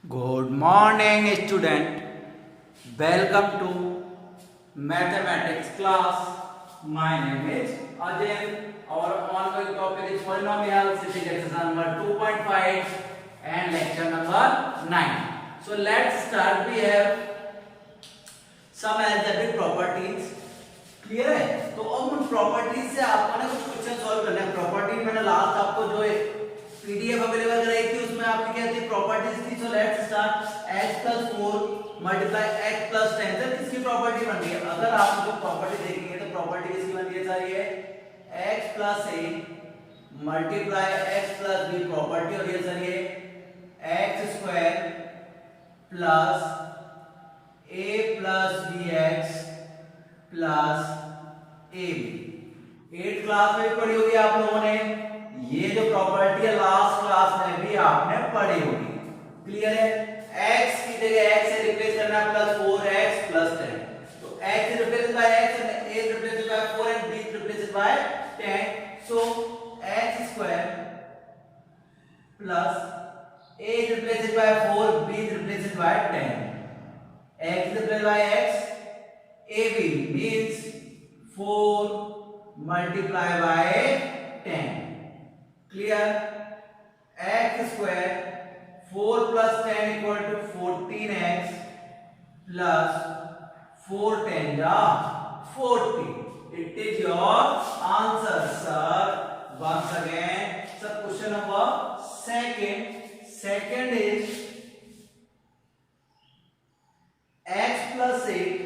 Good morning, student. Welcome to mathematics class. My name is Ajay. Our ongoing topic is polynomials. It is exercise number 2.5 and lecture number 9. So let's start. We have some algebraic properties. Clear है? तो अब उन properties से आपको ना कुछ question solve करना है. प्रॉपर्टी मैंने लास्ट आपको जो पीडीएफ अवेलेबल कराई थी उसमें आपकी क्या थी, प्रॉपर्टीज थी. So let's start. x + 4 multiply x + 10 sir किसकी प्रॉपर्टी बन रही है? अगर आप जो प्रॉपर्टी देखेंगे तो प्रॉपर्टी किसकी बन रही है सर? ये x + a multiply x + b property. और ये सर ये x² plus a plus bx plus ab. 8th class में पढ़ी होगी आप लोगों ने. ये जो प्रॉपर्टी है लास्ट क्लास में भी आपने पढ़ी होगी. क्लियर है? x की जगह x से रिप्लेस करना प्लस 4x प्लस 10. तो x is replaced by x and a is replaced by 4 and b is replaced by 10. So x square plus a is replaced by 4, b is replaced by 10. x is replaced by x. ab means 4 multiply by 10. Clear? x square 4 plus 10 equal to 14x plus 4 10 ja 40. It is your answer, sir. Once again, sir, question number second is x plus 8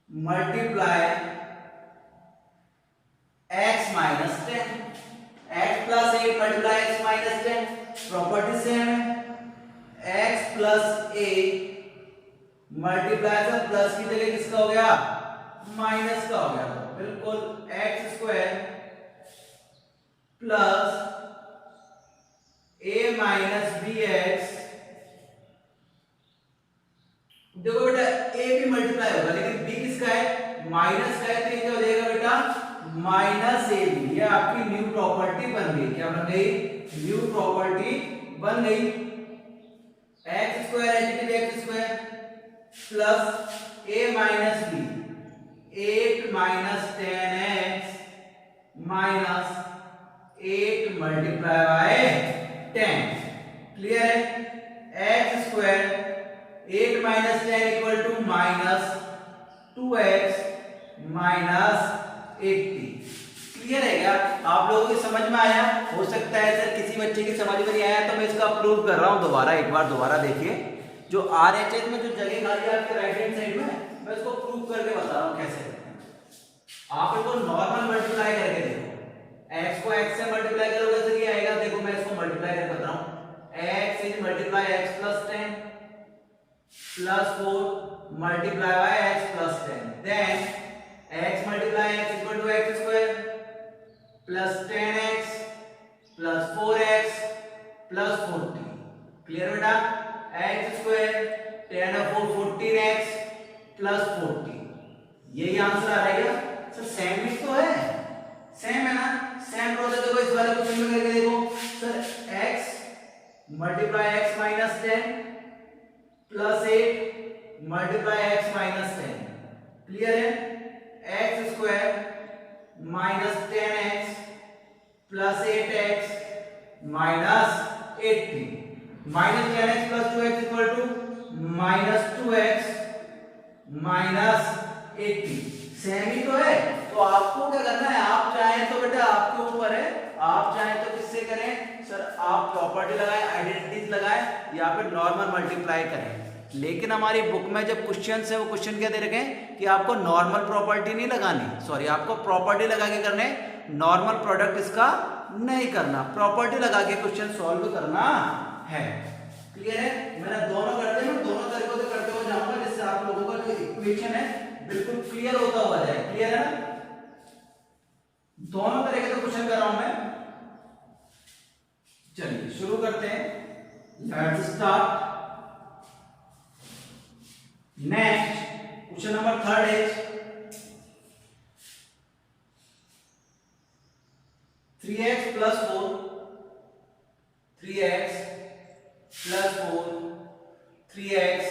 multiply x minus 10. x plus 8 multiply x minus 10. Property same है. x plus a multiply से plus की जगह किसका हो गया? Minus का हो गया. बिल्कुल x square plus a minus bx. देखो बेटा a भी मल्टीप्लाई होगा लेकिन b किसका है? माइनस का है. तो ये क्या हो जाएगा बेटा? Minus a b. ये आपकी न्यू प्रॉपर्टी बन गई. क्या बन गई? न्यू प्रॉपर्टी बन गई. X square x square plus a minus b 8 minus 10x minus 8 multiply by 10. Clear है? X square 8 minus 10 equal to minus 2x minus 80. Clear है क्या? आप लोगों की समझ में आया? हो सकता है सर किसी बच्चे की समझ में नहीं आया तो मैं इसका प्रूव कर रहा हूं दोबारा. एक बार दोबारा देखिए. जो RHS में जो जगह खाली है आपके राइट हैंड साइड में, मैं इसको प्रूव करके बता रहा हूं कैसे. आप इसको नॉर्मल मल्टीप्लाई करके देखो. x को x से मल्टीप्लाई करोगे सर ये आएगा. देखो मैं इसको मल्टीप्लाई करके बता रहा हूं. x is multiply x plus 10 plus 4 multiply by x plus 10. Then x multiply x equal to x square plus 10x plus 4x plus 40. Clear बेटा? x square 10 और 4 14x plus 40. यही आंसर आ रहेगा. सर सेम ही तो है. Same है ना? Same process देखो इस वाले क्वेश्चन में करके देखो. Sir x multiply x minus 10 plus 8 multiply x minus 10. Clear है? x square minus 10x plus 8x minus 80. Minus 10x plus 2x equal to minus 2x minus 80. Same ही तो है. तो आपको क्या करना है? आप चाहें तो बेटा आपके ऊपर है. आप चाहें तो किससे करें सर? आप प्रॉपर्टी लगाएं, आइडेंटिटीज लगाएं या फिर नॉर्मल मल्टीप्लाई करें. लेकिन हमारी बुक में जब क्वेश्चन है वो क्वेश्चन क्या दे रखे हैं कि आपको नॉर्मल प्रॉपर्टी नहीं लगानी. सॉरी, आपको प्रॉपर्टी लगा के करने, नॉर्मल प्रोडक्ट इसका नहीं करना. प्रॉपर्टी लगा के क्वेश्चन सॉल्व करना है. क्लियर है? मैंने दोनों करते हैं, दोनों तरीकों से करते हुए जाऊंगा जिससे आप लोगों का जो इक्वेशन है बिल्कुल क्लियर होता हुआ जाए. क्लियर है ना? दोनों तरीके से क्वेश्चन कर रहा हूं मैं. चलिए शुरू करते हैं. Let's start. Next question number 3 is 3x plus 4 3x plus 4 3x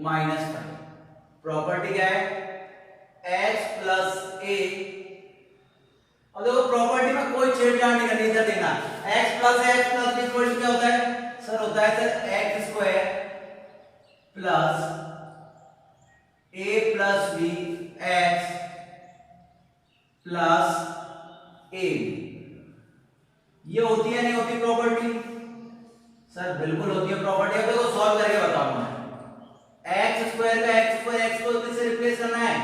minus 5। Property क्या है, x प्लस a। और देखो प्रॉपर्टी में कोई छेड़छाड़ नहीं करनी, इधर देना x plus b equal to क्या होता है सर, होता है sir x square plus a plus b x plus a। ये होती है नहीं होती प्रॉपर्टी सर? बिल्कुल होती है प्रॉपर्टी। अब देखो सॉल्व करके बताऊंगा मैं। x स्क्वायर का x को किससे रिप्लेस करना है,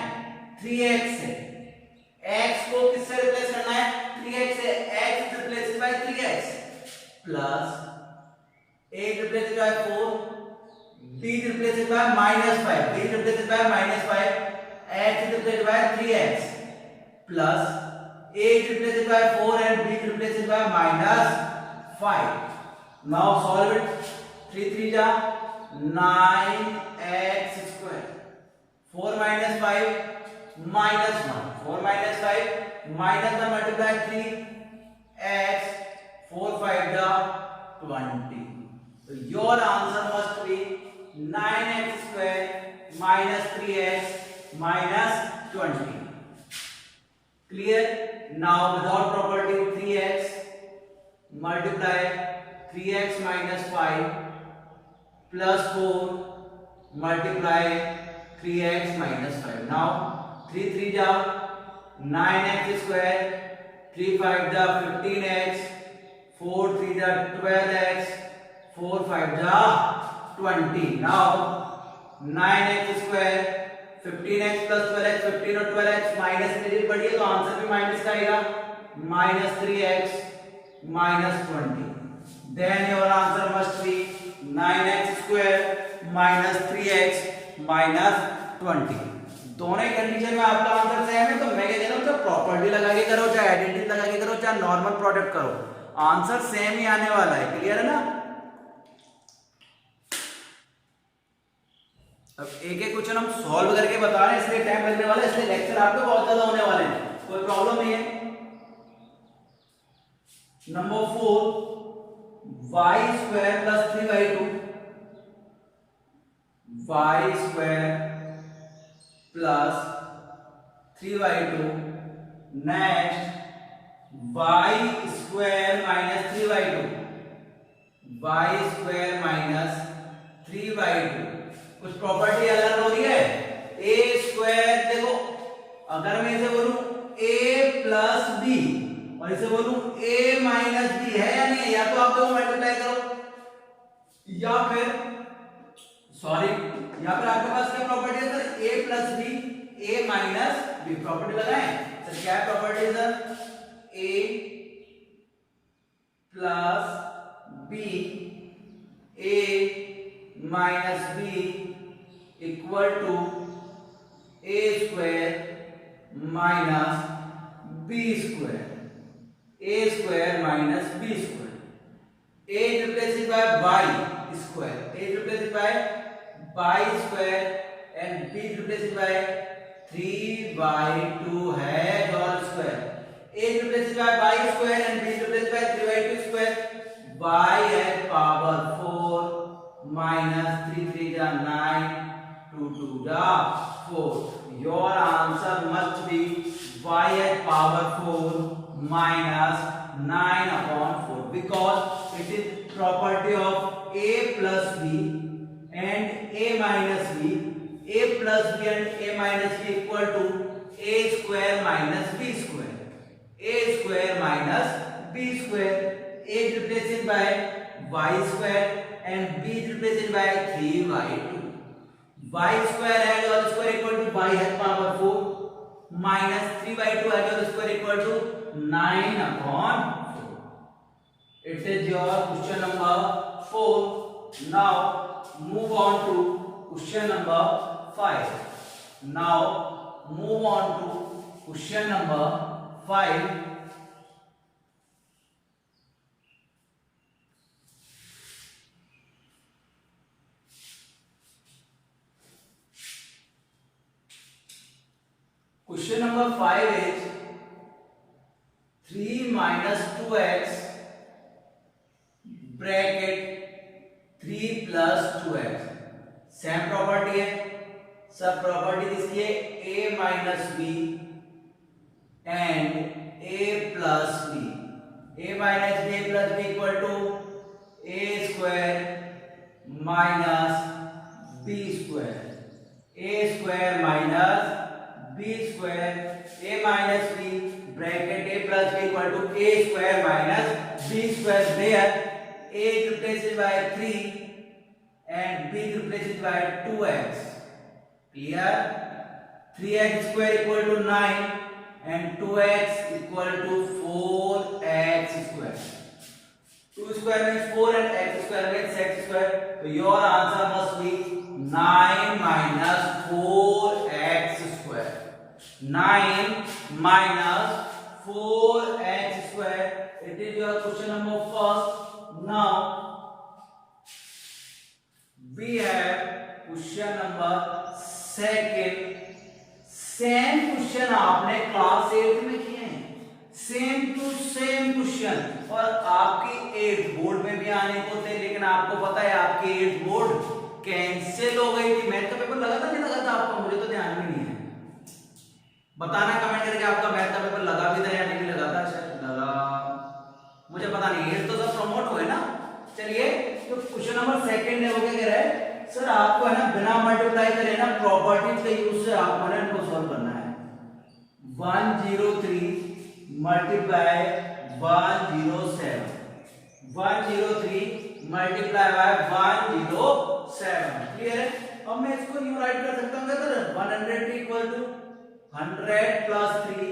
3x से। x को किससे रिप्लेस करना है, 3x से। x replace by 3x plus a replace by 4, b replace by -5, b replace by -5, x replace by 3x plus a replaced by 4 and b replaced by -5. Now solve it. 3 3 जा 9x square, 4 minus 5 minus 1, 4 minus 5 minus 1 multiply 3x, 4 5 जा 20. So your answer must be 9x square minus 3x minus 20. Clear? Now without property 3x multiply 3x minus 5 plus 4 multiply 3x minus 5. Now 3 3 जा 9x square, 3 5 जा 15x, 4 3 जा 12x, 4 5 जा 20. Now 9x square 15x plus 12x, 15 और 12x minus में digit बढ़ी है तो answer भी माइनस का आएगा, -3x -20. Then your answer must be 9x square minus 3x -20. दोनों ही कंडीशन में आपका आंसर सेम है, तो मैं कह रहा हूं चाहे प्रॉपर्टी लगा के करो, चाहे आइडेंटिटी लगा के करो, चाहे नॉर्मल प्रोडक्ट करो, आंसर सेम ही आने वाला है. क्लियर है ना? अब एक एक क्वेश्चन हम सॉल्व करके बता रहे हैं, इसलिए टाइम लगने वाला है, इसलिए लेक्चर आपके बहुत ज्यादा होने वाले हैं, कोई प्रॉब्लम नहीं है. Number 4 y square plus 3y2, y square plus 3y2. Next y square minus 3y2, y square minus 3y2. कुछ प्रॉपर्टी अलग हो रही है. a स्क्वायर देखो, अगर मैं इसे बोलूं a प्लस b और इसे बोलूं a माइनस b, है या नहीं है? या तो आप दोनों मल्टीप्लाई करो, या फिर सॉरी यहाँ पर आपके पास क्या प्रॉपर्टी है sir, a plus b, a minus b. Property लगाएं सर, क्या है property sir? a plus b, a minus b equal to a square minus b square, a square minus b square. a replaced by y square, a replaced by y square and b replaced by 3y2 है whole square. a replaced by y square and b replaced by 3y2 square. y at power 4 minus 3 3 जा 9, 2 2 जा 4. Your answer must be y at power 4 minus 9 upon 4, because it is property of a plus b and a minus b. a plus b and a minus b equal to a square minus b square. a square minus b square. a is replaced by y square and b is replaced by 3y2. y square है और square equal to y है power 4 minus 3y2 है और square equal to 9 upon 4. It is your question number 4. Now move on to question number 5. Now move on to question number 5. Question number 5 is 3 minus 2x bracket 3 plus 2x, same property है। सब property किसकी है? a minus b and a plus b. a minus b plus b equal to a square minus b square, a square minus b square, a minus b bracket a plus b equal to a square minus b square, where a is replaced by 3 and b is replaced by 2x. Clear? 3x square equal to 9 and 2x equal to 4x square. 2 square means 4 and x square means x square. So your answer must be 9 minus 4x square. 9 minus 4x square. It is your question number first. Now we have question number second. Same question आपने class 8 में किए हैं, same to same question, और आपकी 8 board में भी आने को थे, लेकिन आपको पता है आपकी 8 बोर्ड कैंसिल हो गई थी। मैथ का पेपर लगा था नहीं लगा था आपका? मुझे तो ध्यान में नहीं है, बताना कमेंट करके आपका मैथ का पेपर लगा भी था या नहीं लगा था। शायद लगा, मुझे पता नहीं, 8 तो सब प्रमोट हुए ना। चलिए, तो क्वेश्चन नंबर सेकंड है, वो क्या कह रहा है? सर आपको है ना बिना मल्टीप्लाई करे ना प्रॉपर्टीज के यूज से आपको ना इनको सॉल्व करना है। 103 मल्टीप्लाई 107, 103 मल्टीप्लाई बाय 107। क्लियर है? अब मैं इसको यूं राइट कर सकता हूं क्या sir? 100 equal to 100 plus 3,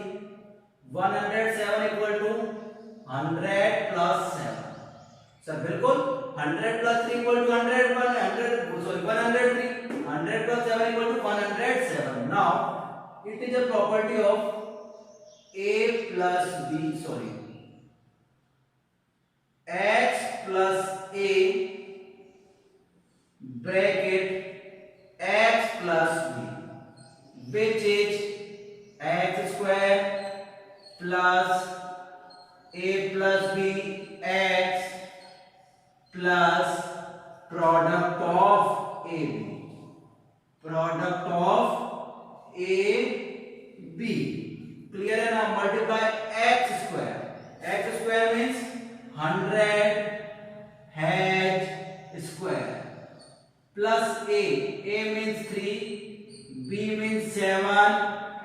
107 equal to 100 plus 7। Sir बिल्कुल 100 plus 3 equal to 100 sorry 103, 100 plus 7 equal to 107। Now it is a property of a plus b, sorry x plus a bracket x plus b which is x square plus a plus b x plus product of a b, product of a b। Clear है ना? Multiply x square, x square means 100 h square plus a means 3, b means 7,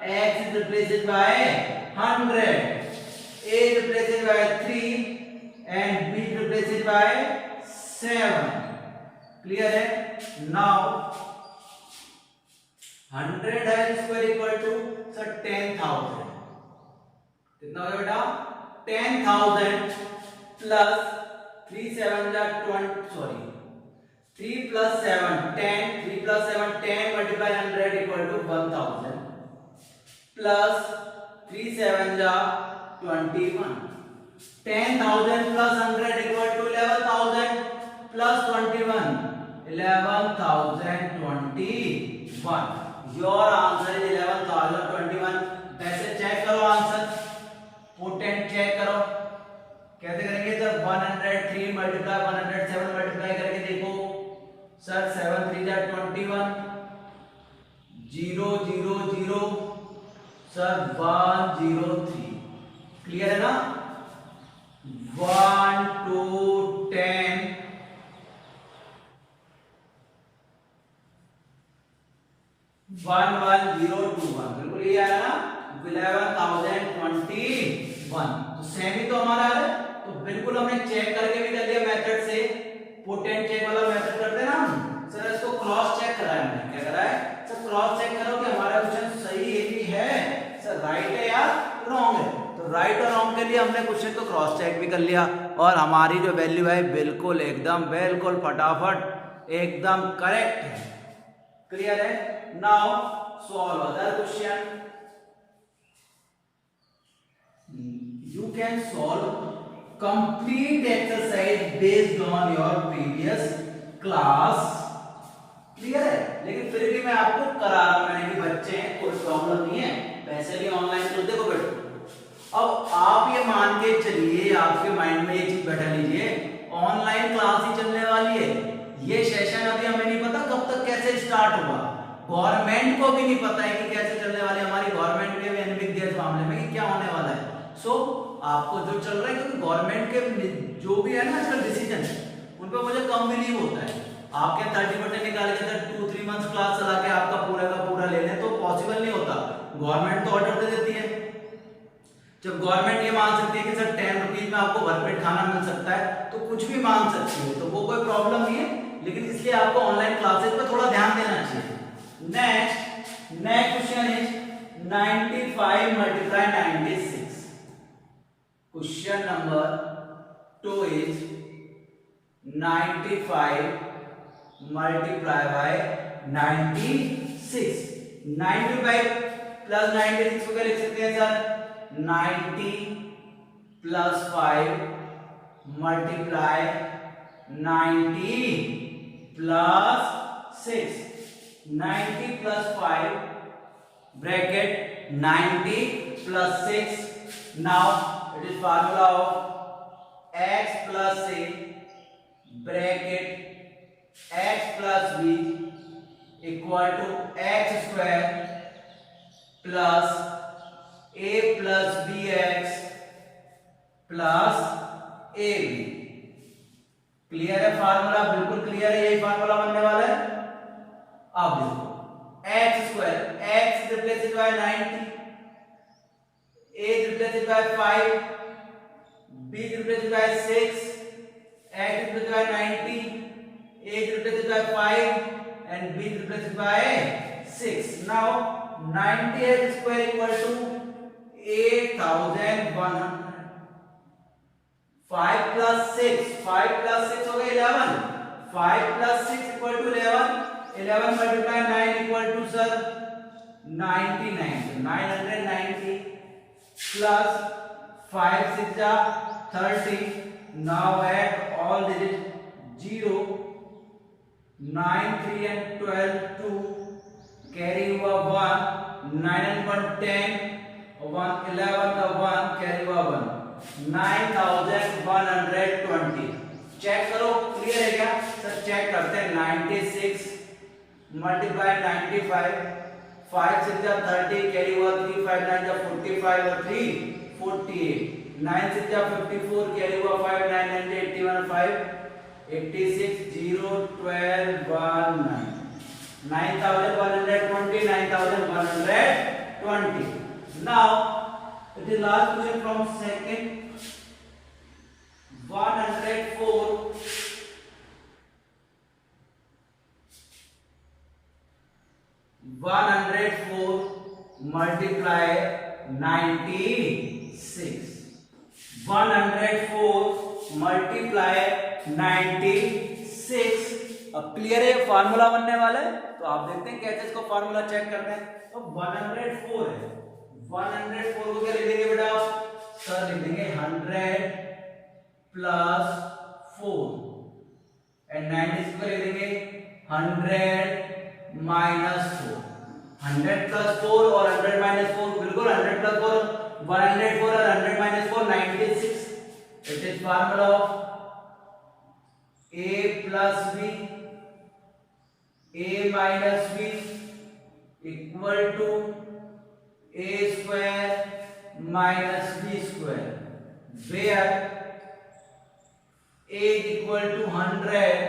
x is replaced by 100, a is replaced by 3 and b is replaced by 7। Clear है? Now 100 h square equal to sir 10,000। कितना हो गया बेटा? 10,000 plus 3 7 जा 20, sorry 3 plus 7 10, 3 plus 7 10 multiply 100 equal to 1000 plus 3 7 जा 21। 10,000 plus 100 equal to 11,000 plus 21, 11,021। Your answer is 11,021। वैसे check करो answer, potent check करो। कैसे करेंगे सर? 103 मल्टीप्लाई 107 मल्टीप्लाई करके देखो सर। 7 3 जा 21, 0 0 0 सर 103। क्लियर है ना? 1 2 10 11021, बिल्कुल ये आया ना? 11,021। तो सेम ही तो हमारा है, तो बिल्कुल हमने चेक करके भी कर लिया मेथड से। पोटेंट चेक वाला मेथड करते हैं ना हम सर, इसको क्रॉस चेक करा है। हमने क्या करा है सर? क्रॉस चेक करो कि हमारा क्वेश्चन सही है कि है सर, राइट है या रॉन्ग है। तो राइट और रॉन्ग के लिए हमने क्वेश्चन को क्रॉस चेक भी कर लिया, और हमारी जो वैल्यू है बिल्कुल एकदम बिल्कुल फटाफट एकदम करेक्ट है। क्लियर है? Now solve other question. You can solve complete exercise based on your previous class। Clear है? लेकिन फिर भी मैं आपको करा रहा हूं, मैंने कि बच्चे हैं, कोई प्रॉब्लम नहीं है, वैसे भी ऑनलाइन तो देखो बेटा। अब आप ये मान के चलिए, आपके माइंड में ये चीज बैठा लीजिए, ऑनलाइन क्लास ही चलने वाली है, स्टार्ट हुआ, गवर्नमेंट को भी नहीं पता है कि कैसे चलने वाली हमारी गवर्नमेंट के एनविक इस मामले में कि क्या होने वाला है। सो आपको जो चल रहा है, क्योंकि गवर्नमेंट के जो भी है ना आजकल डिसीजन, उन पर मुझे कम बिलीव होता है। आपके 30% निकाल के 2-3 मंथ्स क्लास चला के आपका पूरा का पूरा ले लें तो पॉसिबल नहीं होता। गवर्नमेंट तो ऑर्डर दे देती है। जब गवर्नमेंट ये मान सकती है कि सर 10 रुपीज में आपको भरपेट खाना मिल सकता है, तो कुछ भी मान सकती है, तो वो कोई प्रॉब्लम नहीं है। लेकिन इसलिए आपको ऑनलाइन क्लासेस पे थोड़ा ध्यान देना चाहिए। Next question is 95 multiply 96। Question number 2 is 95 multiply by 96। 95 plus 96 को क्या लिख सकते हैं sir? 90 plus 5 multiply 90 plus 6। 90 plus 5 bracket 90 plus 6। Now it is formula of x plus a bracket x plus b equal to x square plus a plus bx plus ab। Clear है formula? बिल्कुल clear है, यही formula बनने वाला है। अब देखो x square, x replaced by 90, a replaced by 5, b replaced by 6, x replaced by 90, a replaced by 5 and b replaced by 6. Now 90x square equal to 8100. 5 plus 6 हो गया 11। 5 plus 6 equal to 11. 11 multiply 9 equal to sir 99. 990 plus 5 6 ja 30. Now add all digits 0, 9, 3 and 12, 2, carry over 1, 9 and 1, 10, 1, 11 का 1, carry over 1, 9120। Check करो clear है क्या sir? Check करते हैं। 96 multiply 95, 5 6 जा 30, carry over 3, 5 9 जा 45 और 3 48, 9 6 जा 54, कैरी ओवर 5 9 9 जा 81 5 86 0 12 1 9 9120 9120। Now it is last question from second 104 multiply 96। 104 multiply 96। अब क्लियर है, फार्मूला बनने वाला है। तो आप देखते हैं कैसे इसको फार्मूला चेक करते हैं। तो 104 है, 104 को क्या लिख देंगे बेटा सर? लिख देंगे 100 प्लस 4 एंड 96 को लिख देंगे 100 माइनस 4। 100 प्लस 4 और 100 माइनस 4, बिल्कुल 100 प्लस 4 104 और 100 minus 4 96। It is formula of a plus b, a minus b equal to a square minus b square, where a is equal to 100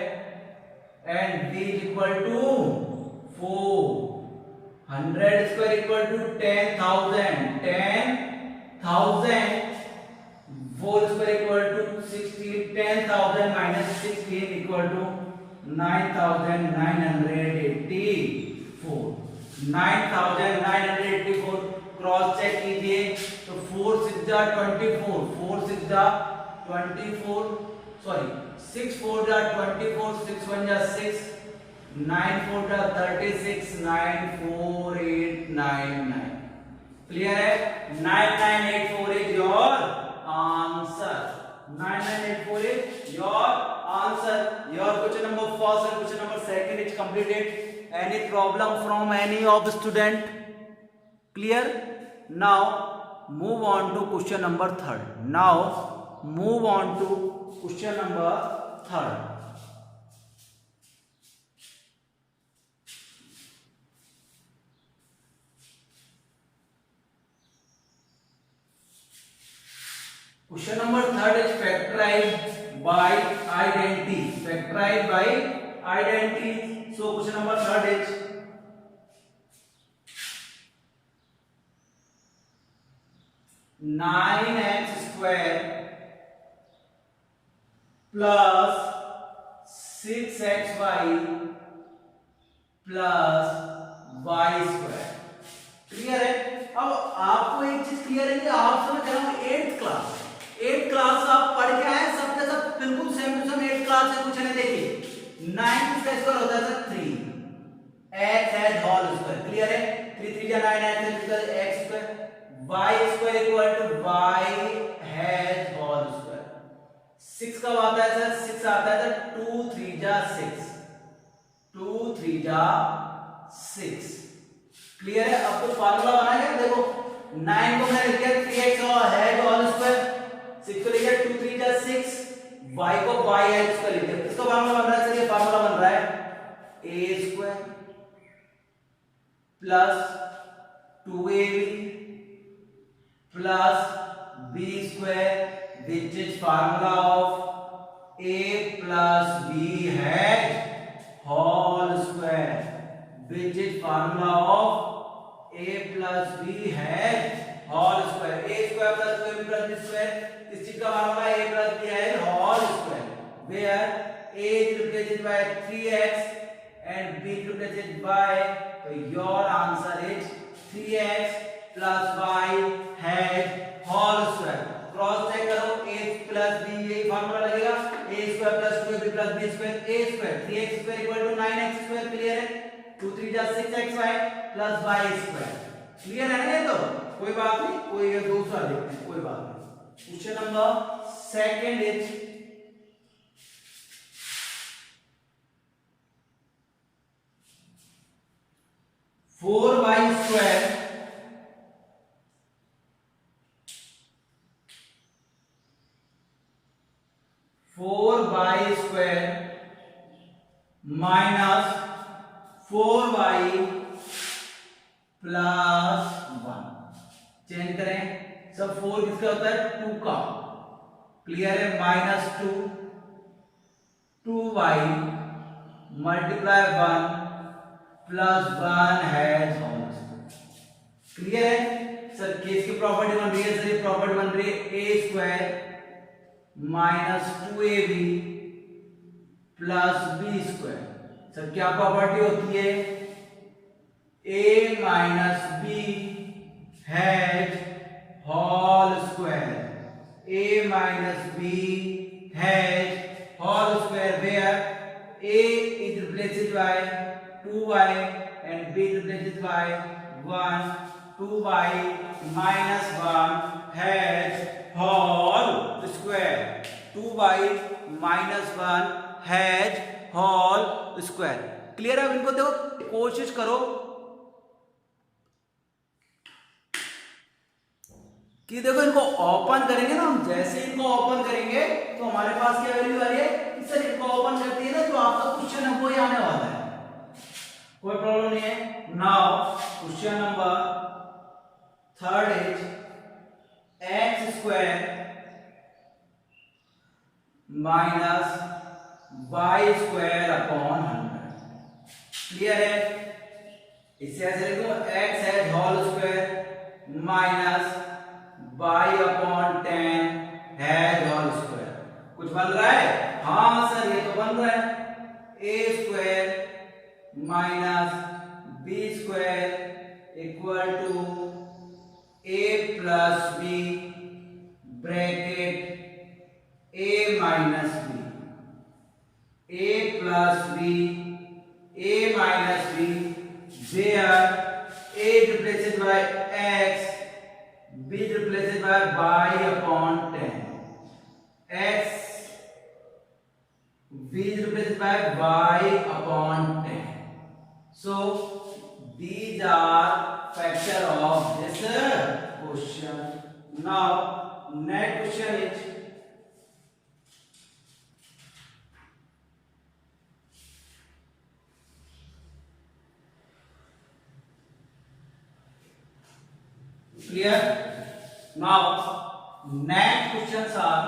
and b is equal to 4। 100 square equal to 10,000, 10,000, 4 square equal to 16, 10,000 minus 16 equal to 9,984। 9,984 cross check कीजिए तो 4 6 जा 24, 4 6 जा 24, sorry 6 4 जा 24, 6 1 जा 6, 9 4 जा 36, 94899। Clear है? 9984 is your answer। 9984 is your answer। Your question number first and question number second is completed। Any problem from any of student? Clear? Now move on to question number third। Now move on to question number third। Question number third is factorized by identity. Factorized by identity. So question number third is 9x square plus 6xy plus y square. Clear है? अब आपको एक चीज clear है कि आप समझ रहे हो 8th क्लास आप पढ़ के आए, सब के सब बिल्कुल same to same 8th class से कुछ नहीं। देखिए 9 का स्क्वायर होता है 3 x has whole square. Clear है? 3 3 जा 9 x equal x square, y square equal to y has whole square. 6 कब आता है सर? 6 आता है सर 2 3 जा 6, 2 3 जा 6। क्लियर है? अब तो फार्मूला बना गया। देखो 9 को मैंने लिख दिया 3x और हैज होल स्क्वायर, 6 को लिख दिया 2 3 जा 6, y को y हैज स्क्वायर लिख दिया। इसका फार्मूला बन रहा है सर, ये फार्मूला बन रहा है a square plus 2ab plus b square which is formula of a plus b has whole square, which is formula of a plus b has whole square। a square plus 2ab plus b square, इस चीज का formula a plus b has whole square, where a is replaced by 3x and b is replaced by, so your answer is 3x plus y has whole square। Cross check करो, a plus b ये फार्मूला लगेगा, a square plus 2ab plus b square, a square 3x square equal to 9x square। Clear है? 2 3 जा 6xy plus y square। Clear है ना? ये तो कोई बात नहीं, कोई ये दूसरा देखते हैं, कोई बात नहीं। Question number second is 4y square minus 4y plus 1। Change करें सब, 4 किसका होता है? 2 का। क्लियर है? Minus 2 2y multiply 1 plus 1 has whole square. Clear है सर? केस की प्रॉपर्टी बन रही है सर, ये प्रॉपर्टी बन रही है a square minus 2ab plus b square. Sir क्या प्रॉपर्टी होती है? a minus b has whole square, a minus b has whole square, where a is replaced by 2y and b is replaced by 1, 2y minus 1 has whole square, 2y minus 1 has whole square। Clear है? अब इनको देखो, कोशिश करो कि देखो इनको open करेंगे ना हम, जैसे इनको ओपन करेंगे तो हमारे पास क्या वैल्यू आ रही है? सर इनको ओपन करते हैं ना तो आपका क्वेश्चन है वो ही आने वाला है, कोई प्रॉब्लम नहीं है। Now question number third is x square minus y square upon 100। Clear है? इसे ऐसे लिखो x has whole square minus y upon 10 has whole square. कुछ बन रहा है? हाँ सर ये तो बन रहा है, a square minus b square equal to a plus b bracket a minus b, a plus b, a minus b, where a is replaced by x, b is replaced by y upon 10, x b is replaced by y upon 10। So these are factor of this question। Now next question is clear? Now next questions are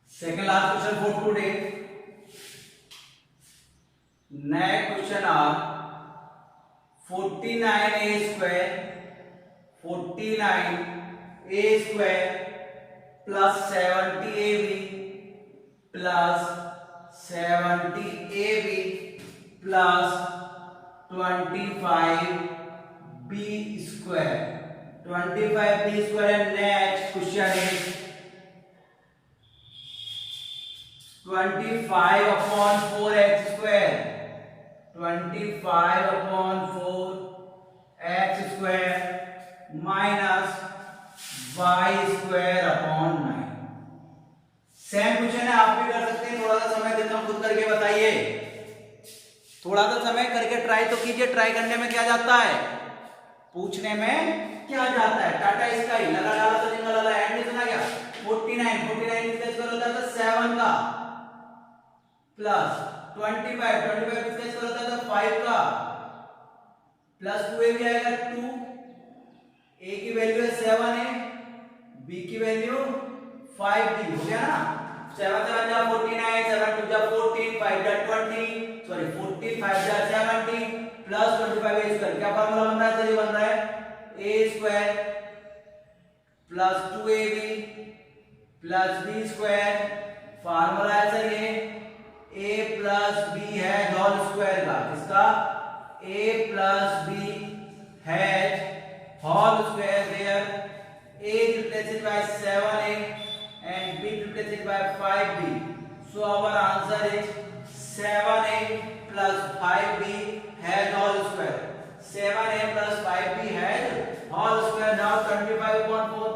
second last question for today. Next question are 49a square plus 70ab plus 70ab plus 25b square. 25b square. And next question is 25 upon 4x square. 25 upon 4x square minus y square upon 9. Same question है, आप भी कर सकते हैं। थोड़ा सा समय देता हूं, खुद करके बताइए। थोड़ा सा समय करके ट्राई तो कीजिए। ट्राई करने में क्या जाता है, पूछने में क्या जाता है। टाटा स्काई लगा डाला तो जिंगल वाला एंड में सुना गया। 49 किसका स्क्वायर होता है 7 का प्लस 25 किसका स्क्वायर होता है 5 का प्लस 2a भी आएगा 2। a की वैल्यू है 7 है, b की वैल्यू 5b हो गया ना। 7 7 जा 49, 7 2 जा 14, 5 जा 20, सॉरी 14 5 जा 70 प्लस 25 a स्क्वायर। क्या फार्मूला बन रहा है सर, ये बन रहा है a square plus 2ab plus b square. Formula है सर ये a प्लस b है होल स्क्वायर का। किसका, a प्लस b है whole square there a is replaced by 7a and b replaced by 5b. So our answer is 7a plus 5b has whole square. 7a plus 5b has whole square. Now 25 upon 4,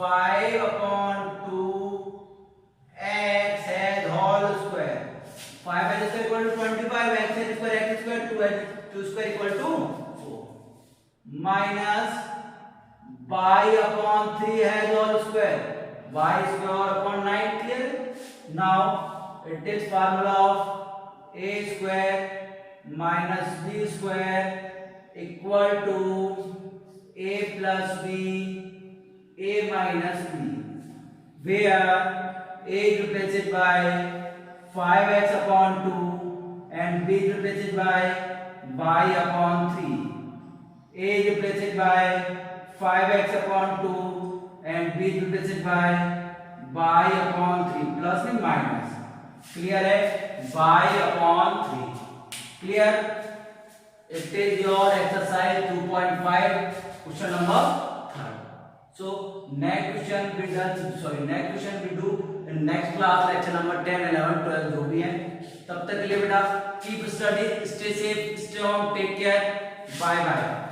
5 upon 2x has whole square. 5 is equal to 25, x square 2 square equal to 4 minus y upon 3 has whole square, y square upon 9. Clear? Now it is formula of a square minus b square equal to a plus b, a minus b, where a is replaced by 5x upon 2 and b is replaced by y upon 3. a is replaced by 5x upon 2 and b is replaced by y upon 3 plus and minus. Clear है, y upon 3. Clear? It is your exercise 2.5 question number 3. So next question we do in next class, lecture number 10, 11, 12 जो भी है। तब तक के लिए बेटा keep study, stay safe, stay home, take care, bye bye.